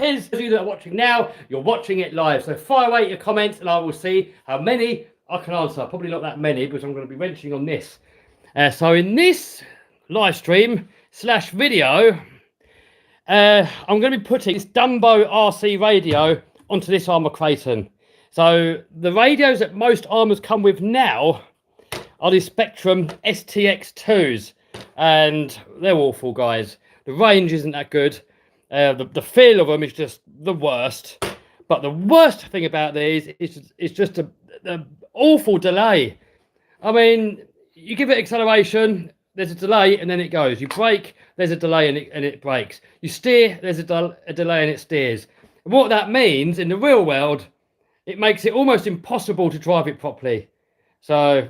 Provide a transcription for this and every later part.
Those of you that are watching now, you're watching it live. So fire away your comments and I will see how many I can answer. Probably not that many because I'm going to be wrenching on this. So in this live stream / video, I'm going to be putting this Dumbo RC radio onto this Arrma Kraton. So the radios that most Arrmas come with now are the Spectrum STX2s, and they're awful, guys. The range isn't that good. The feel of them is just the worst. But the worst thing about these is just the awful delay. I mean, you give it acceleration, there's a delay, and then it goes. You brake, there's a delay, and it brakes. You steer, there's a delay, and it steers. And what that means in the real world, it makes it almost impossible to drive it properly. So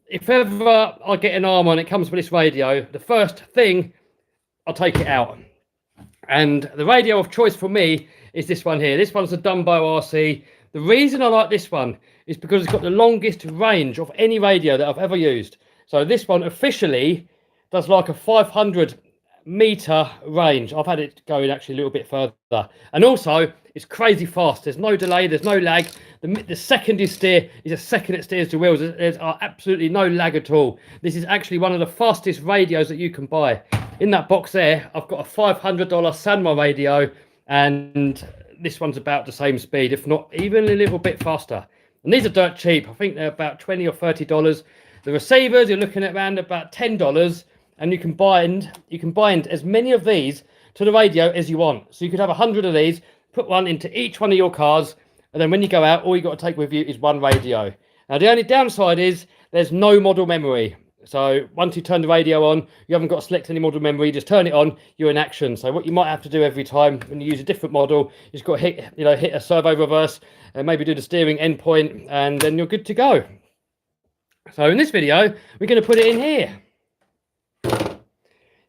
if ever I get an Arrma and it comes with this radio, the first thing, I'll take it out. And the radio of choice for me is this one here. This one's the Dumbo RC. The reason I like this one is because it's got the longest range of any radio that I've ever used. So this one officially does like a 500-meter range. I've had it going actually a little bit further. And also, it's crazy fast. There's no delay, there's no lag. The second you steer is a second it steers the wheels. There's absolutely no lag at all. This is actually one of the fastest radios that you can buy. In that box there, I've got a $500 Sanma radio, and this one's about the same speed, if not even a little bit faster. And these are dirt cheap. I think they're about $20 or $30. The receivers, you're looking at around about $10, and you can bind as many of these to the radio as you want. So you could have 100 of these, put one into each one of your cars, and then when you go out, all you got to take with you is one radio. Now, the only downside is there's no model memory. So once you turn the radio on, you haven't got to select any model memory. Just turn it on, you're in action. So what you might have to do every time when you use a different model, you just got to hit a servo reverse and maybe do the steering endpoint, and then you're good to go. So in this video, we're going to put it in here.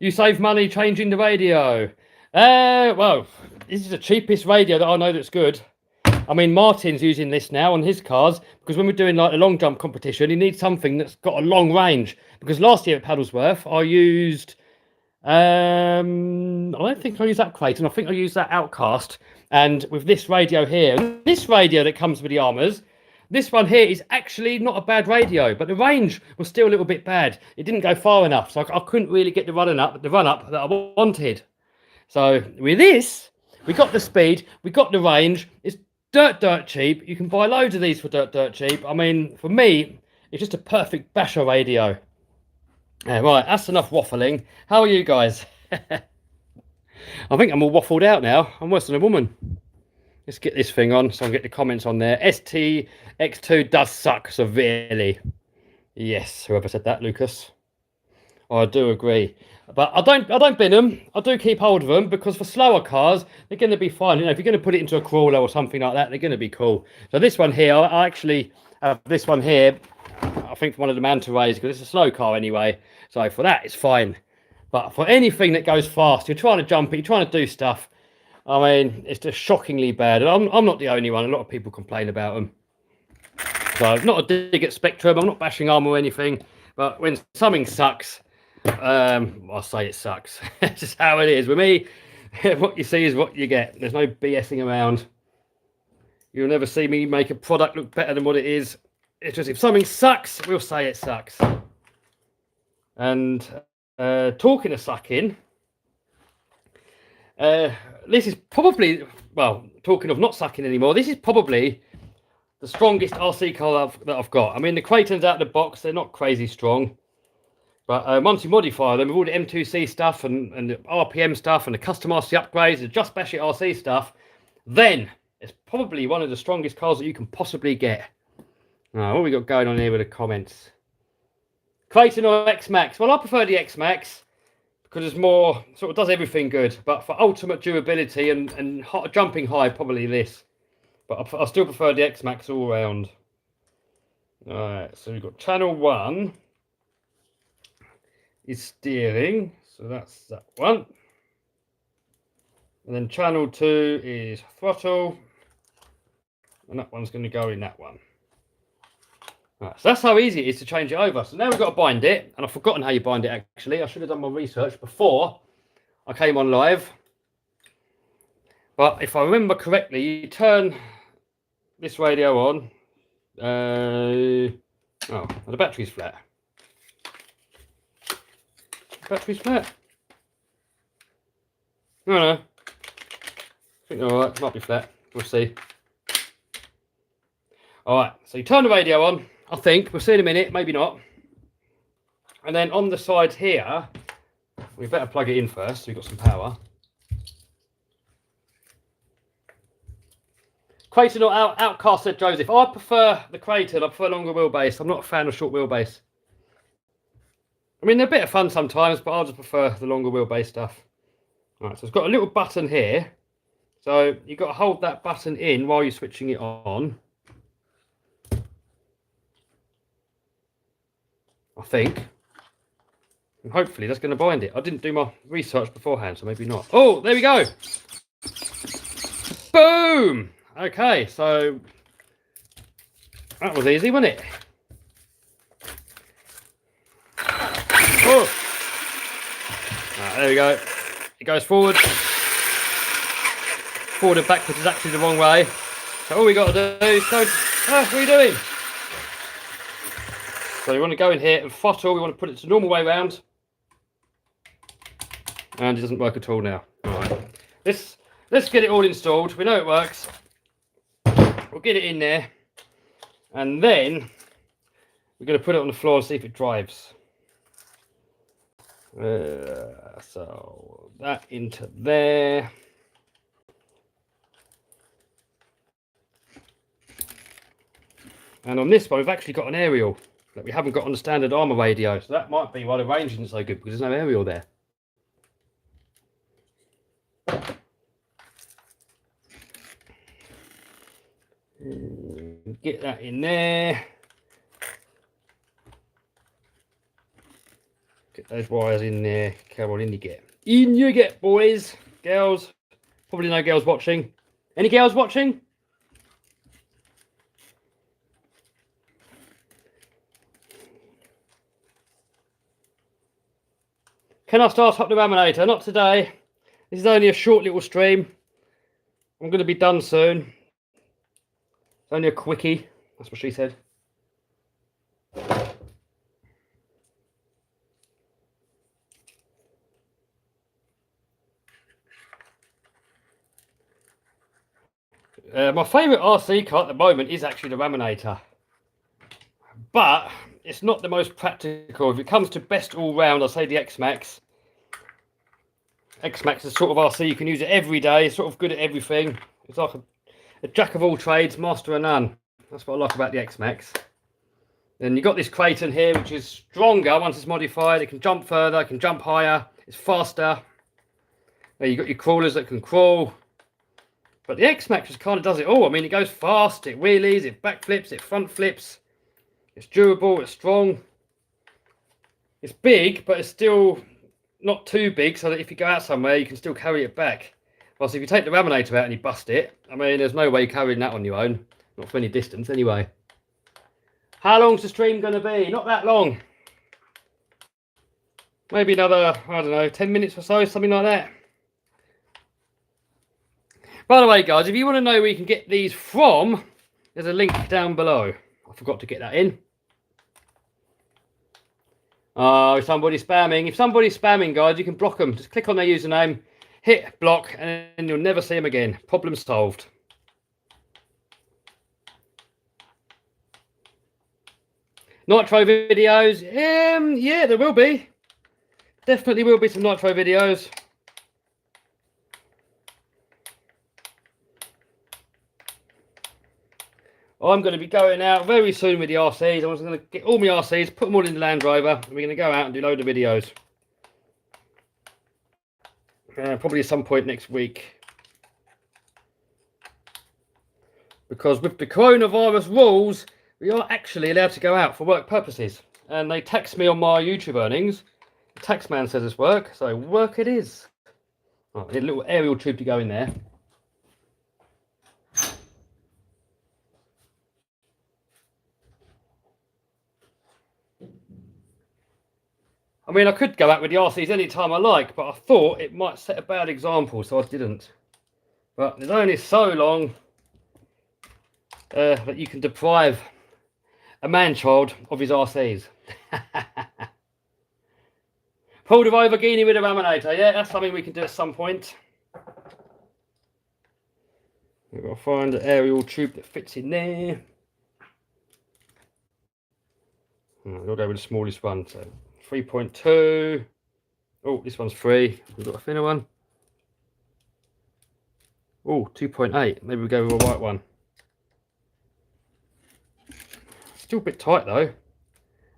You save money changing the radio. Well, this is the cheapest radio that I know that's good. I mean, Martin's using this now on his cars because when we're doing like a long jump competition, he needs something that's got a long range. Because last year at Paddlesworth, I used, I don't think I used that Kraton. I think I used that Outcast. And with this radio here, this radio that comes with the Arrmas, this one here is actually not a bad radio, but the range was still a little bit bad. It didn't go far enough, so I couldn't really get the run up that I wanted. So with this, we got the speed, we got the range. It's dirt cheap. You can buy loads of these for dirt cheap. I mean, for me, it's just a perfect basher radio. Right, that's enough waffling. How are you guys? I think I'm all waffled out now. I'm worse than a woman. Let's get this thing on so I can get the comments on there. STX2 does suck severely. Yes, whoever said that, Lucas. I do agree. But I don't bin them. I do keep hold of them because for slower cars, they're going to be fine. You know, if you're going to put it into a crawler or something like that, they're going to be cool. So this one here, I actually have this one here, I think for one of the Manta Rays because it's a slow car anyway. So for that, it's fine. But for anything that goes fast, you're trying to jump it, you're trying to do stuff. I mean, it's just shockingly bad. And I'm not the only one. A lot of people complain about them. So not a dig at Spectrum. I'm not bashing Arrma or anything. But when something sucks, I'll say it sucks. It's just how it is with me. What you see is what you get. There's no BSing around. You'll never see me make a product look better than what it is. It's just if something sucks, we'll say it sucks. And talking of sucking, this is probably, well, talking of not sucking anymore, this is probably the strongest RC car that I've got. I mean, the Kratons out of the box, they're not crazy strong. But once you modify them with all the M2C stuff and the RPM stuff and the custom RC upgrades, the Just Bash It RC stuff, then it's probably one of the strongest cars that you can possibly get. What have we got going on here with the comments? Kraton or X-Max? Well, I prefer the X-Max because it's more, sort of does everything good. But for ultimate durability and jumping high, probably this. But I still prefer the X-Max all round. Alright, so we've got channel 1. Is steering, so that's that one, and then channel 2 is throttle, and that one's going to go in that one. Right, so that's how easy it is to change it over. So now we've got to bind it, and I've forgotten how you bind it actually. I should have done my research before I came on live. But if I remember correctly, you turn this radio on. Oh, the battery's flat. Battery's flat. No. I think they're alright. Might be flat. We'll see. Alright, so you turn the radio on. I think. We'll see in a minute. Maybe not. And then on the side here, we better plug it in first so we've got some power. Creighton or Outcast, said Joseph. I prefer the Creighton. I prefer longer wheelbase. I'm not a fan of short wheelbase. I mean, they're a bit of fun sometimes, but I just prefer the longer wheelbase stuff. Right, so it's got a little button here. So you've got to hold that button in while you're switching it on. I think. And hopefully that's going to bind it. I didn't do my research beforehand, so maybe not. Oh, there we go. Boom! Okay, so that was easy, wasn't it? Oh! Right, there we go. It goes forward. Forward and backwards is actually the wrong way. So all we got to do is go. What are you doing? So we want to go in here and throttle. We want to put it the normal way round. And it doesn't work at all now. All right. Let's get it all installed. We know it works. We'll get it in there. And then we're going to put it on the floor and see if it drives. So that into there. And on this one, we've actually got an aerial that we haven't got on the standard Arrma radio. So that might be why the range isn't so good, because there's no aerial there. Get that in there. Get those wires in there. Come on, in you get. In you get, boys. Girls. Probably no girls watching. Any girls watching? Can I start up the laminator? Not today. This is only a short little stream. I'm going to be done soon. It's only a quickie. That's what she said. My favourite RC car at the moment is actually the laminator. But it's not the most practical. If it comes to best all-round, I'll say the X-Max. X-Max is sort of RC. You can use it every day. It's sort of good at everything. It's like a jack of all trades, master of none. That's what I like about the X-Max. Then you've got this Creighton here, which is stronger once it's modified. It can jump further, it can jump higher. It's faster. There you've got your crawlers that can crawl. But the X-Max just kind of does it all. I mean, it goes fast, it wheelies, it backflips, it front flips. It's durable, it's strong. It's big, but it's still not too big, so that if you go out somewhere, you can still carry it back. Whilst if you take the laminator out and you bust it, I mean, there's no way carrying that on your own. Not for any distance, anyway. How long's the stream going to be? Not that long. Maybe another, I don't know, 10 minutes or so, something like that. By the way, guys, if you want to know where you can get these from, there's a link down below. I forgot to get that in. Oh, somebody's spamming. If somebody's spamming, guys, you can block them. Just click on their username, hit block, and then you'll never see them again. Problem solved. Nitro videos? Yeah, there will be. Definitely will be some Nitro videos. I'm going to be going out very soon with the RCs. I'm just going to get all my RCs, put them all in the Land Rover, and we're going to go out and do a load of videos. Probably at some point next week. Because with the coronavirus rules, we are actually allowed to go out for work purposes. And they tax me on my YouTube earnings. The tax man says it's work, so work it is. Oh, a little aerial tube to go in there. I mean, I could go out with the RCs any time I like, but I thought it might set a bad example, so I didn't. But there's only so long that you can deprive a man-child of his RCs. Pulled a Lamborghini with a laminator. Yeah, that's something we can do at some point. We've got to find an aerial tube that fits in there. We'll go with the smallest one. So 3.2. Oh, this one's 3. We've got a thinner one. Oh, 2.8. Maybe we'll go with a white one. Still a bit tight though.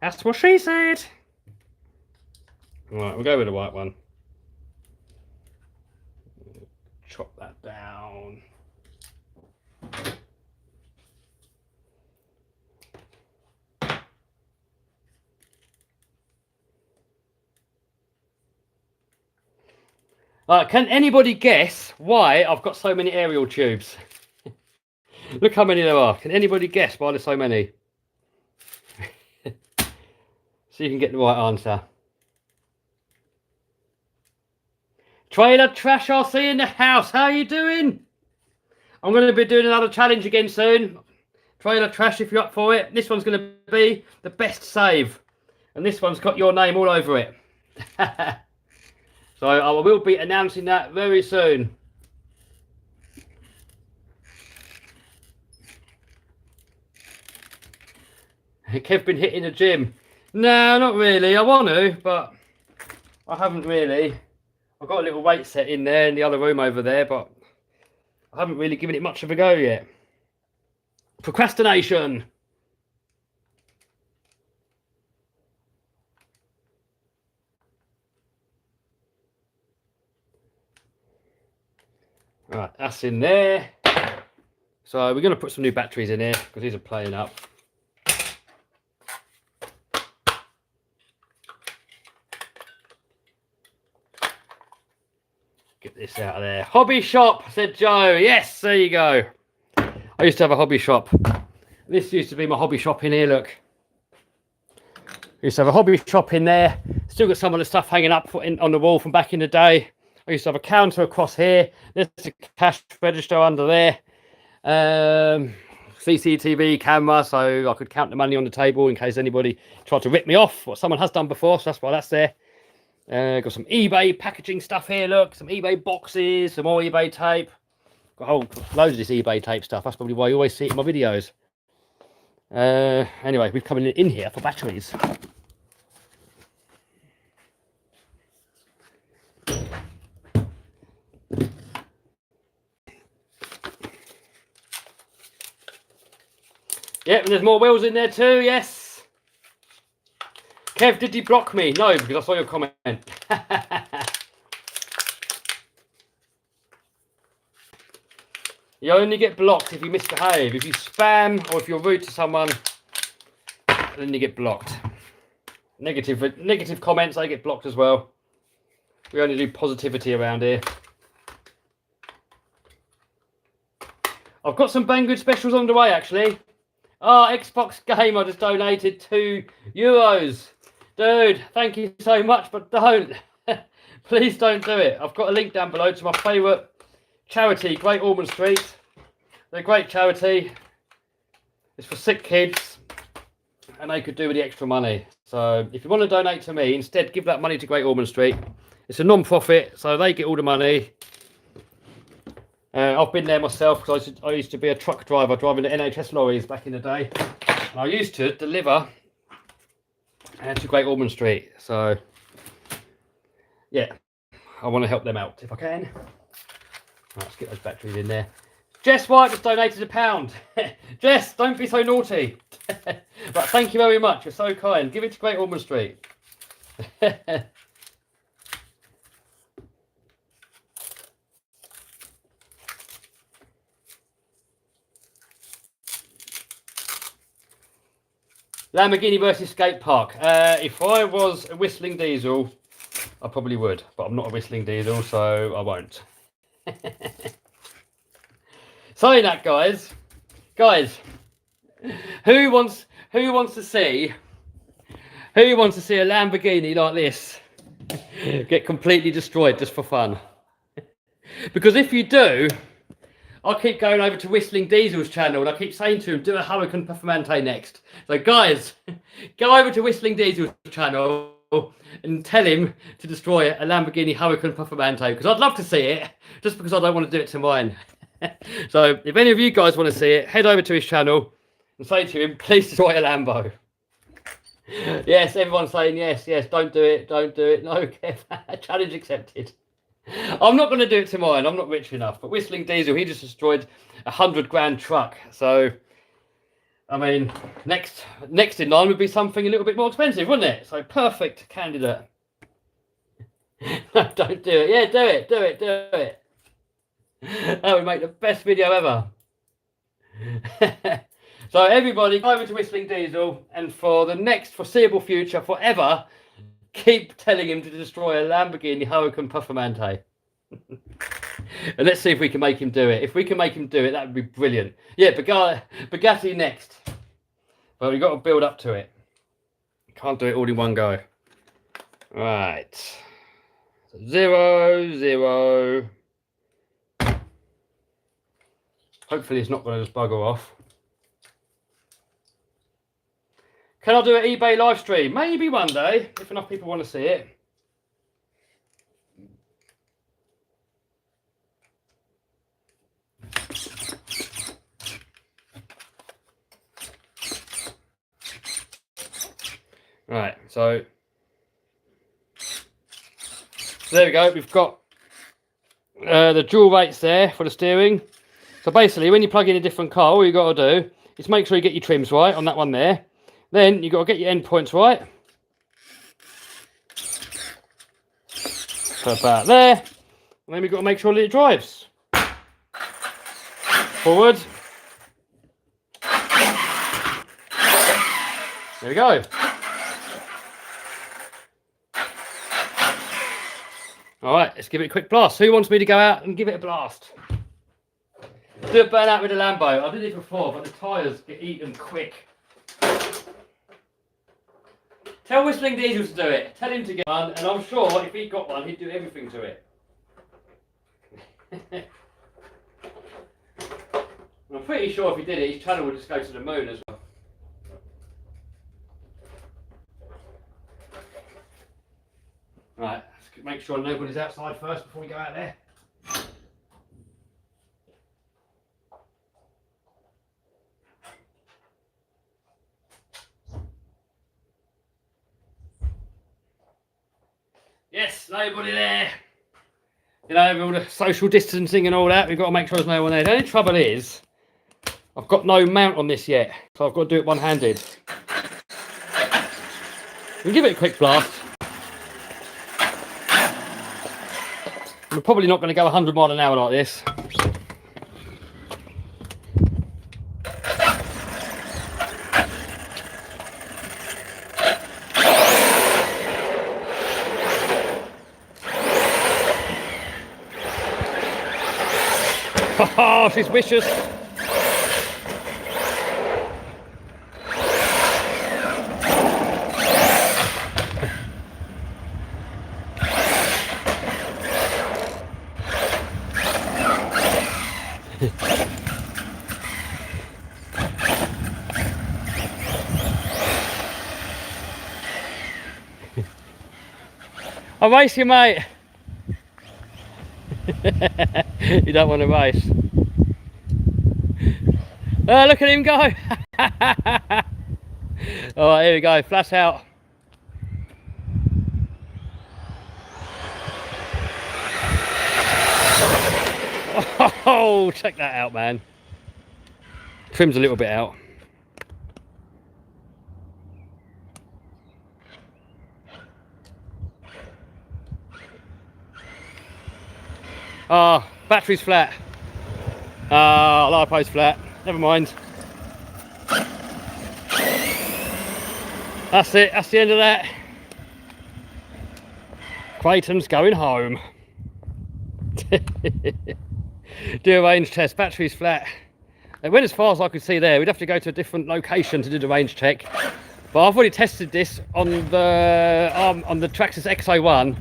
That's what she said. Right, we'll go with the white one. Chop that down. Can anybody guess why I've got so many aerial tubes? Look how many there are. Can anybody guess why there's so many? So you can get the right answer. Trailer Trash RC in the house. How are you doing? I'm going to be doing another challenge again soon. Trailer Trash, if you're up for it. This one's going to be the best save. And this one's got your name all over it. So I will be announcing that very soon. Kev been hitting the gym. No, not really. I want to, but I haven't really. I've got a little weight set in there in the other room over there, but I haven't really given it much of a go yet. Procrastination. Right, that's in there. So we're going to put some new batteries in here because these are playing up. Get this out of there. Hobby shop, said Joe. Yes, there you go. I used to have a hobby shop. This used to be my hobby shop in here, look. I used to have a hobby shop in there. Still got some of the stuff hanging up on the wall from back in the day. I used to have a counter across here. There's a cash register under there. CCTV camera, so I could count the money on the table in case anybody tried to rip me off, what someone has done before, so that's why that's there. Got some eBay packaging stuff here, look. Some eBay boxes, some more eBay tape. Got a whole loads of this eBay tape stuff. That's probably why you always see it in my videos. Anyway, we've come in here for batteries. Yep, and there's more wheels in there too, yes. Kev, did you block me? No, because I saw your comment. You only get blocked if you misbehave. If you spam or if you're rude to someone, then you get blocked. Negative comments, they get blocked as well. We only do positivity around here. I've got some Banggood specials on the way, actually. Oh, Xbox Gamer just donated €2. Dude, thank you so much, but don't. Please don't do it. I've got a link down below to my favourite charity, Great Ormond Street. They're a great charity. It's for sick kids, and they could do with the extra money. So if you want to donate to me, instead give that money to Great Ormond Street. It's a non-profit, so they get all the money. I've been there myself because I used to be a truck driver driving the NHS lorries back in the day. And I used to deliver to Great Ormond Street. So, yeah, I want to help them out if I can. Right, let's get those batteries in there. Jess White just donated £1. Jess, don't be so naughty. But thank you very much. You're so kind. Give it to Great Ormond Street. Lamborghini versus skate park. If I was a whistling diesel, I probably would, but I'm not a whistling diesel, so I won't. Saying that, guys, who wants to see a Lamborghini like this get completely destroyed just for fun? Because if you do, I keep going over to Whistling Diesel's channel and I keep saying to him, do a Hurricane Performante next. So guys, go over to Whistling Diesel's channel and tell him to destroy a Lamborghini Hurricane Performante, because I'd love to see it, just because I don't want to do it to mine. So if any of you guys want to see it, head over to his channel and say to him, please destroy a Lambo. Yes, everyone's saying yes, don't do it, don't do it. No, Kev, challenge accepted. I'm not going to do it to mine, I'm not rich enough. But Whistling Diesel, he just destroyed a 100 grand truck. So, I mean, next in line would be something a little bit more expensive, wouldn't it? So, perfect candidate. No, don't do it. Yeah, do it. That would make the best video ever. So everybody, go over to Whistling Diesel, and for the next foreseeable future, forever, keep telling him to destroy a Lamborghini Hurricane Performante. And let's see if we can make him do it. If we can make him do it, that would be brilliant. Yeah, Bugatti next. But we've got to build up to it. Can't do it all in one go. Right. 0, 0. Hopefully it's not going to just bugger off. Can I do an eBay live stream? Maybe one day, if enough people want to see it. Right, so there we go. We've got the dual rates there for the steering. So basically, when you plug in a different car, all you got to do is make sure you get your trims right on that one there. Then you've got to get your end points right. So about there. And then we've got to make sure that it drives. Forward. There we go. Alright, let's give it a quick blast. Who wants me to go out and give it a blast? Do a burnout with a Lambo. I did it before, but the tyres get eaten quick. Tell Whistling Diesel to do it. Tell him to get one, and I'm sure if he got one, he'd do everything to it. I'm pretty sure if he did it, his channel would just go to the moon as well. Right, let's make sure nobody's outside first before we go out there. Yes, nobody there. You know, all the social distancing and all that, we've got to make sure there's no one there. The only trouble is, I've got no mount on this yet, so I've got to do it one-handed. We'll give it a quick blast. We're probably not going to go 100 miles an hour like this. Oh, she's vicious. I'll race you, mate. You don't want to race. Look at him go. All right, here we go, flat out. Oh, check that out, man. Trim's a little bit out. Ah, battery's flat. Lipo's flat. Never mind. That's it. That's the end of that. Creighton's going home. Do a range test. Battery's flat. It went as far as I could see there. We'd have to go to a different location to do the range check. But I've already tested this on the Traxxas X01,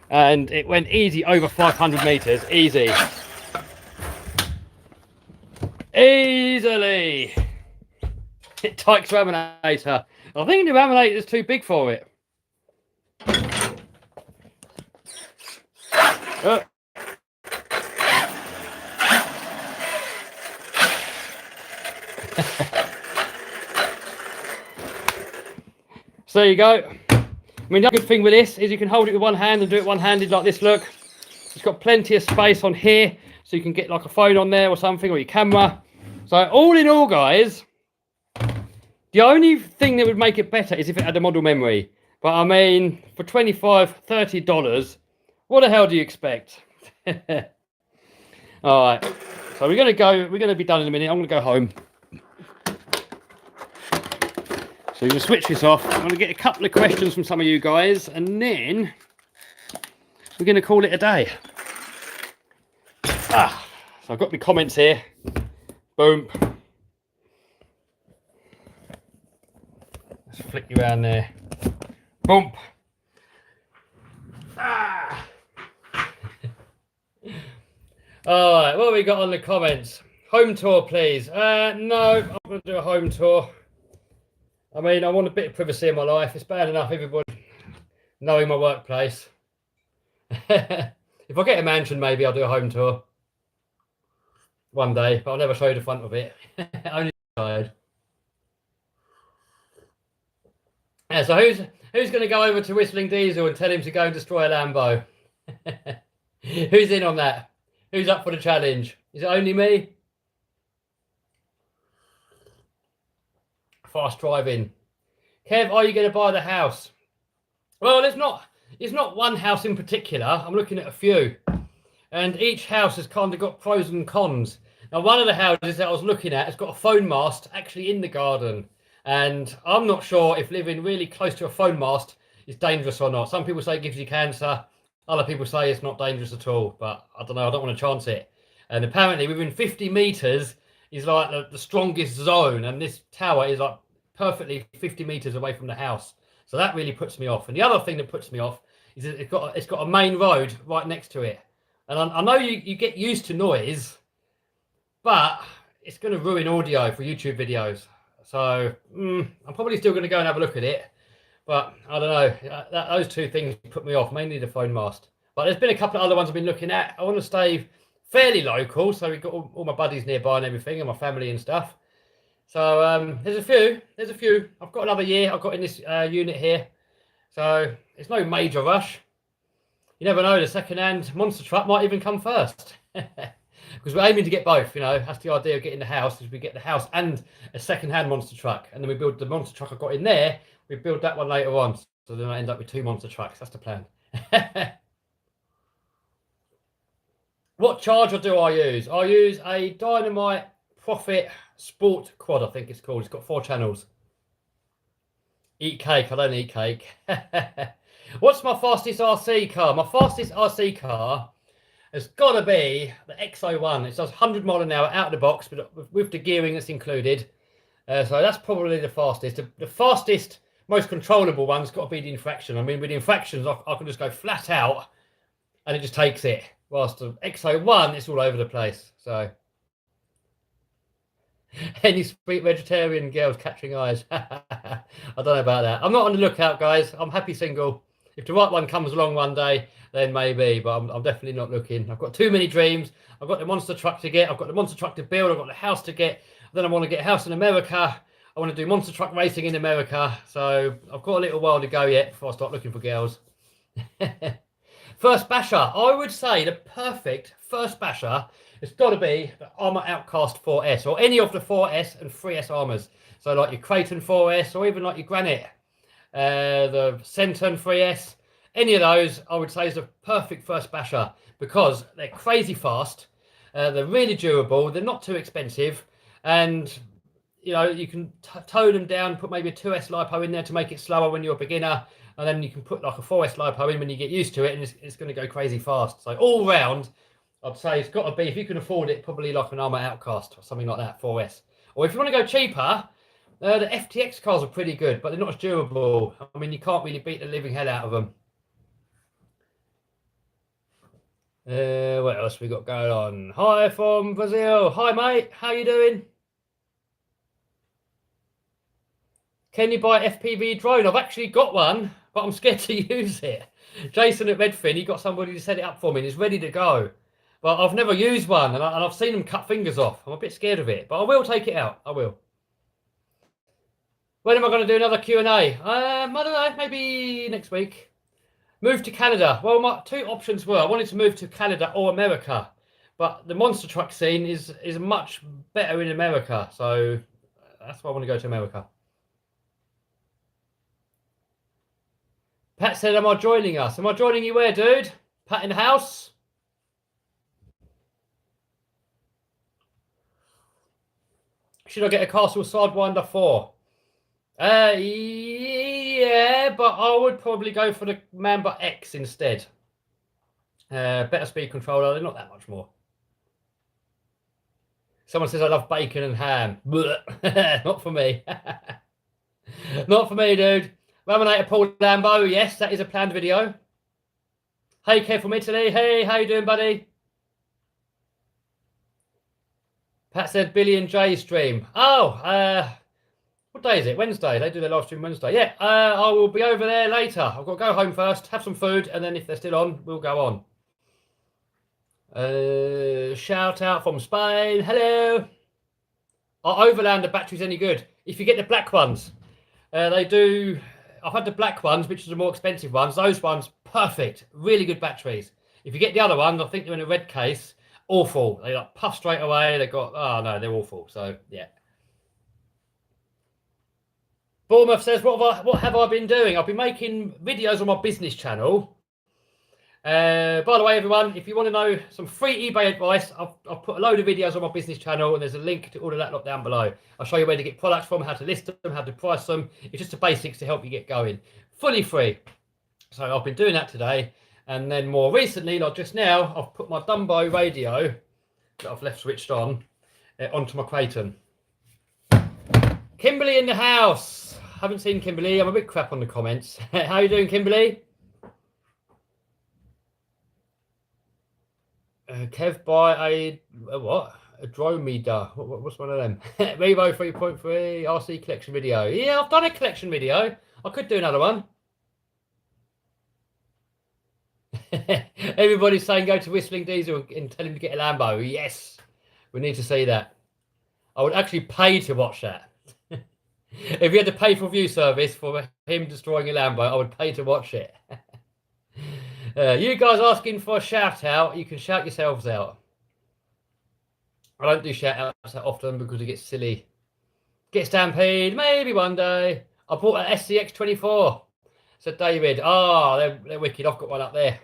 and it went easy over 500 meters. Easy. Easily. It takes laminator. I think the laminator is too big for it. So there you go. I mean, the good thing with this is you can hold it with one hand and do it one-handed like this, look. It's got plenty of space on here, so you can get like a phone on there or something, or your camera. So all in all, guys, the only thing that would make it better is if it had a model memory. But I mean, for $25, $30, what the hell do you expect? All right, so we're gonna be done in a minute. I'm gonna go home. So you're going to switch this off. I'm going to get a couple of questions from some of you guys, and then we're going to call it a day. So I've got my comments here. Boom. Let's flick you around there. Boom. All right, what have we got on the comments? Home tour, please. No, I'm going to do a home tour. I mean, I want a bit of privacy in my life. It's bad enough everybody knowing my workplace. If I get a mansion, maybe I'll do a home tour one day, but I'll never show you the front of it. Only inside. Yeah, so who's going to go over to Whistling Diesel and tell him to go and destroy a Lambo? Who's in on that? Who's up for the challenge? Is it only me? Fast driving. Kev, are you going to buy the house? Well, it's not one house in particular. I'm looking at a few, and each house has kind of got pros and cons. Now, one of the houses that I was looking at has got a phone mast actually in the garden, and I'm not sure if living really close to a phone mast is dangerous or not. Some people say it gives you cancer. Other people say it's not dangerous at all, but I don't know. I don't want to chance it. And apparently within 50 meters is like the strongest zone, and this tower is like perfectly 50 meters away from the house. So that really puts me off. And the other thing that puts me off is that it's got a main road right next to it. And I know you get used to noise, but it's going to ruin audio for YouTube videos. So I'm probably still going to go and have a look at it. But I don't know. Those two things put me off, mainly the phone mast. But there's been a couple of other ones I've been looking at. I want to stay fairly local, so we've got all my buddies nearby and everything, and my family and stuff. So there's a few. I've got another year. I've got in this unit here, so it's no major rush. You never know. The second-hand monster truck might even come first, because we're aiming to get both. You know, that's the idea of getting the house. Is we get the house and a second-hand monster truck, and then we build the monster truck I've got in there. We build that one later on, so then I end up with 2 monster trucks. That's the plan. What charger do I use? I use a Dynamite Profit Sport Quad, I think it's called. It's got 4 channels. Eat cake. I don't eat cake. What's my fastest RC car? My fastest RC car has got to be the X01. It does 100 miles an hour out of the box, but with the gearing that's included. So that's probably the fastest. The fastest, most controllable one's got to be the infraction. I mean, with the infractions, I can just go flat out and it just takes it. Whilst the X01, it's all over the place. So, any sweet vegetarian girls catching eyes? I don't know about that. I'm not on the lookout, guys. I'm happy single. If the right one comes along one day, then maybe. But I'm definitely not looking. I've got too many dreams. I've got the monster truck to get. I've got the monster truck to build. I've got the house to get. Then I want to get a house in America. I want to do monster truck racing in America. So I've got a little while to go yet before I start looking for girls. First basher, I would say the perfect first basher has got to be the Arrma Outcast 4S, or any of the 4S and 3S Arrmas. So like your Creighton 4S, or even like your Granite, the Centon 3S, any of those I would say is the perfect first basher, because they're crazy fast, they're really durable, they're not too expensive, and you know, you can tone them down, put maybe a 2S Lipo in there to make it slower when you're a beginner, and then you can put like a 4S Lipo in when you get used to it, and it's going to go crazy fast. So all round, I'd say it's got to be, if you can afford it, probably like an Arrma Outcast or something like that, 4S. Or if you want to go cheaper, the FTX cars are pretty good, but they're not as durable. I mean, you can't really beat the living hell out of them. What else we got going on? Hi from Brazil. Hi mate, how you doing? Can you buy FPV drone? I've actually got one, but I'm scared to use it. Jason at Redfin, he got somebody to set it up for me and it's ready to go. But I've never used one and I've seen them cut fingers off. I'm a bit scared of it, but I will take it out. I will. When am I going to do another Q&A? I don't know, maybe next week. Move to Canada. Well, my two options were I wanted to move to Canada or America, but the monster truck scene is much better in America, so that's why I want to go to America. Pat said, am I joining us? Am I joining you where, dude? Pat in the house? Should I get a Castle Sidewinder 4? Yeah, but I would probably go for the Mamba X instead. Better speed controller, they're not that much more. Someone says I love bacon and ham. Not for me. Not for me, dude. Laminator Paul Lambo, yes, that is a planned video. Hey, Kev from Italy. Hey, how you doing, buddy? Pat said Billy and Jay stream. Oh, what day is it? Wednesday. They do their live stream Wednesday. Yeah, I will be over there later. I've got to go home first, have some food, and then if they're still on, we'll go on. Shout out from Spain. Hello. Are Overlander batteries any good? If you get the black ones, they do. I've had the black ones, which are the more expensive ones. Those ones, perfect. Really good batteries. If you get the other ones, I think they're in a red case. Awful. They like puff straight away. They got, oh no, they're awful. So yeah. Bournemouth says, what have I been doing? I've been making videos on my business channel. By the way, everyone, if you want to know some free eBay advice, I've put a load of videos on my business channel and there's a link to all of that lot down below. I'll show you where to get products from, how to list them, how to price them. It's just the basics to help you get going. Fully free. So I've been doing that today. And then more recently, like just now, I've put my Dumbo radio that I've left switched on onto my Kraton. Kimberly in the house. Haven't seen Kimberly. I'm a bit crap on the comments. How you doing, Kimberly? Kev buy a what? A Drometer. What's one of them? Revo 3.3 RC collection video. Yeah, I've done a collection video. I could do another one. Everybody's saying go to Whistling Diesel and tell him to get a Lambo. Yes, we need to see that. I would actually pay to watch that. If you had to pay for view service for him destroying a Lambo, I would pay to watch it. You guys asking for a shout out, you can shout yourselves out. I don't do shout outs that often because it gets silly. Get Stampede, maybe one day. I bought an SCX24. Said David, oh, they're wicked. I've got one up there.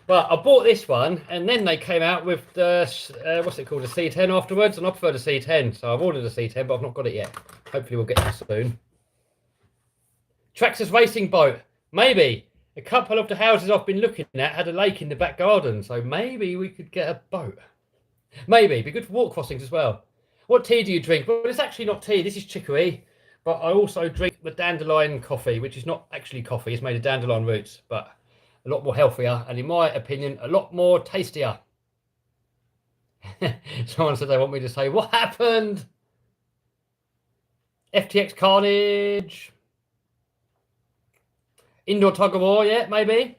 But I bought this one, and then they came out with the, what's it called, the C10 afterwards, and I prefer the C10. So I've ordered a C10, but I've not got it yet. Hopefully we'll get it soon. Traxxas racing boat, maybe. A couple of the houses I've been looking at had a lake in the back garden, so maybe we could get a boat. Maybe, be good for walk crossings as well. What tea do you drink? Well, it's actually not tea, this is chicory, but I also drink the dandelion coffee, which is not actually coffee, it's made of dandelion roots, but a lot more healthier, and in my opinion, a lot more tastier. Someone said they want me to say, what happened? FTX Carnage. Indoor tug of war, yeah, maybe.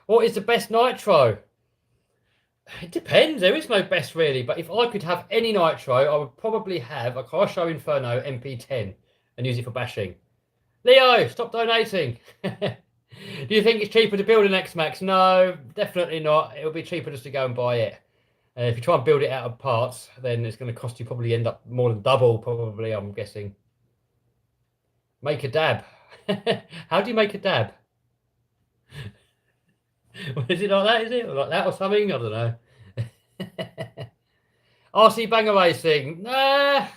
What is the best nitro? It depends. There is no best really, but if I could have any nitro, I would probably have a Car Show Inferno MP10 and use it for bashing. Leo, stop donating. Do you think it's cheaper to build an X-Max? No, definitely not. It'll be cheaper just to go and buy it. If you try and build it out of parts, then it's going to cost you probably end up more than double, probably, I'm guessing. Make a dab. How do you make a dab? Is it like that? Is it or like that or something? I don't know. RC banger racing. I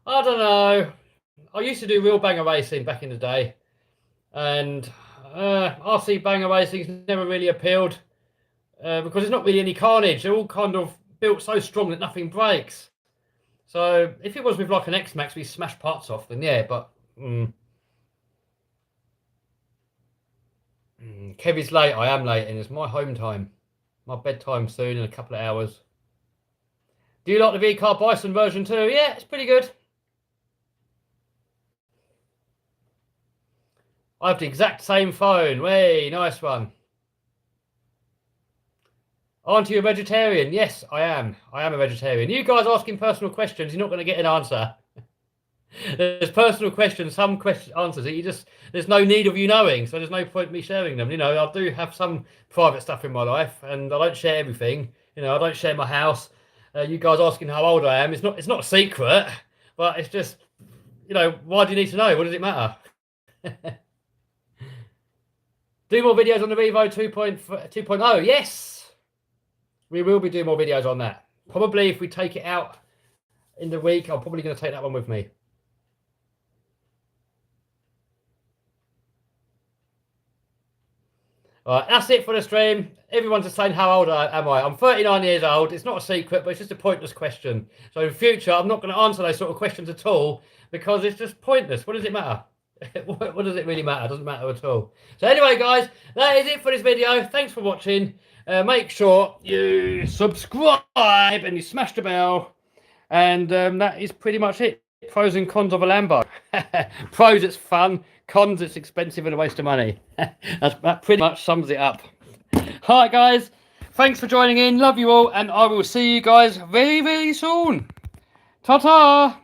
don't know. I used to do real banger racing back in the day, and RC banger racing's never really appealed because there's not really any carnage. They're all kind of built so strong that nothing breaks. So if it was with like an X-Max, we smash parts off, then yeah, but. Kevy's late. I am late, and it's my home time. My bedtime soon in a couple of hours. Do you like the V-Car Bison version too? Yeah, it's pretty good. I have the exact same phone. Way, nice one. Aren't you a vegetarian? Yes, I am. I am a vegetarian. You guys asking personal questions, you're not going to get an answer. There's personal questions, some answers that you just, there's no need of you knowing, so there's no point me sharing them. You know, I do have some private stuff in my life, and I don't share everything. You know, I don't share my house. You guys asking how old I am, it's not a secret, but it's just, you know, why do you need to know? What does it matter? Do more videos on the Revo 2.0. Yes, we will be doing more videos on that. Probably if we take it out in the week, I'm probably going to take that one with me. All right, that's it for the stream. Everyone's just saying, how old am I? I'm 39 years old. It's not a secret, but it's just a pointless question. So in future, I'm not going to answer those sort of questions at all because it's just pointless. What does it matter? What does it really matter? It doesn't matter at all. So anyway, guys, that is it for this video. Thanks for watching. Make sure you subscribe and you smash the bell. And that is pretty much it. Pros and cons of a Lambo. Pros, it's fun. Cons, it's expensive and a waste of money. That pretty much sums it up. All right, guys. Thanks for joining in. Love you all. And I will see you guys very, very soon. Ta-ta.